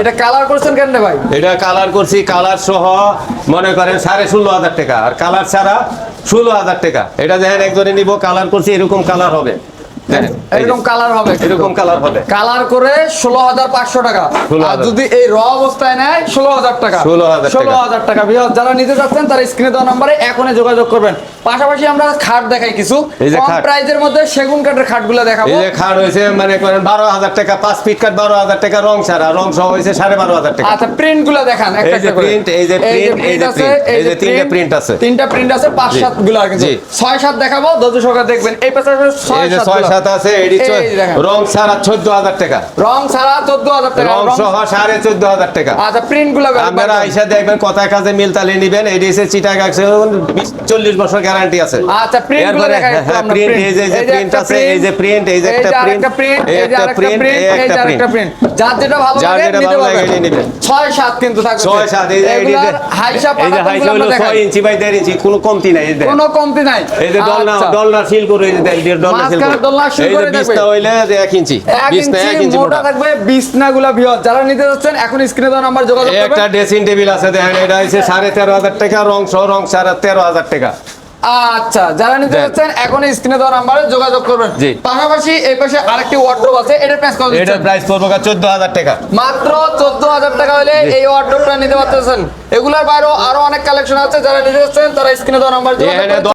এটা কালার করছেন কেন ভাই? এটা কালার করছি, কালার সহ মনে করেন 16,500 টাকা, আর কালার ছাড়া 16,000 টাকা। এটা দেখেন একজনে নিব, কালার করছি, এরকম কালার হবে, এরকম কালার হবে, এরকম কালার হবে, কালার করে 16,500 টাকা। আর যদি এই র অবস্থায় নেয় 16,000 টাকা। 16,000 টাকা। যারা নিতে চাচ্ছেন তারা স্ক্রিনে দেওয়া নম্বরে এখনই যোগাযোগ করবেন। পাশাপাশি আমরা খাট দেখাই কিছু কম প্রাইজের মধ্যে, সেগুন কাঠের খাটগুলো দেখাবো। এই যে খাট হইছে মনে করেন 12,000 টাকা, 5 ফিট কাঠ 12,000 টাকা, রং ছাড়া, রং সহ হইছে 12,500 টাকা। আচ্ছা, প্রিন্টগুলো দেখান একটা একটা করে। প্রিন্ট, এই যে প্রিন্ট, এই যে প্রিন্ট, এই যে তিনটা প্রিন্ট আছে, তিনটা প্রিন্ট আছে, 5-7 গুলো আর কিন্তু 6-7 দেখাবো, ধৈর্য সহকারে দেখবেন। এই পাশে 6-7 আছে, এডি রং ছাড়া 14,000 টাকা, রং ছাড়া 14,000 টাকা, রং সহ 14,500 টাকা। আচ্ছা, প্রিন্টগুলো আপনারা আইসা দেখবেন, কথায় কাজে মিল তালে নিবেন। এডি এসে চিটাগাং 40 বছর গ্যারান্টি আছে। আচ্ছা, প্রিন্টগুলো দেখাই একটু আমরা। প্রিন্ট, এই যে প্রিন্ট আছে, এই যে প্রিন্ট, এই যে একটা প্রিন্ট, এই একটা প্রিন্ট, এই একটা প্রিন্ট। যার যেটা ভালো লাগে নিতে পারবেন। 6-7 কিন্তু থাকবে। 6-7 এই যে এডিতে হাইসা এই যে হাইসা হলো 6 ইঞ্চি বাই 1.5 ইঞ্চি, কোনো কমতি নাই। এই যে কোনো কমতি নাই। এই যে ডলনা ফিল করে, এই যে ডলনা ফিল করে, এই যে বিছনা হইলে 1 ইঞ্চি, বিছনা 1 ইঞ্চি মোটা থাকবে। বিছনাগুলো ভিউয়ার যারা নিতে যাচ্ছেন এখন স্ক্রিনে দেওয়া নাম্বার যোগাযোগ করবেন। একটা ড্রেসিং টেবিল আছে, দেখেন এটা হইছে 13,500 টাকা, রং সহ রং ছাড়া 13,000 টাকা। আচ্ছা, যারা নিতে যাচ্ছেন এখন স্ক্রিনে দেওয়া নাম্বারে যোগাযোগ করবেন। পাশাপাশি এই পাশে আরেকটি ওয়ার্ডরোব আছে, এটার প্রাইস কত? এটার প্রাইস পড়বে 14,000 টাকা। মাত্র 14,000 টাকা হলে এই ওয়ার্ডরোবটা নিতে পারতেছেন। এগুলোর বাইরেও আরো অনেক কালেকশন আছে, যারা নিতে যাচ্ছেন তারা স্ক্রিনে দেওয়া নাম্বার যোগাযোগ করবেন।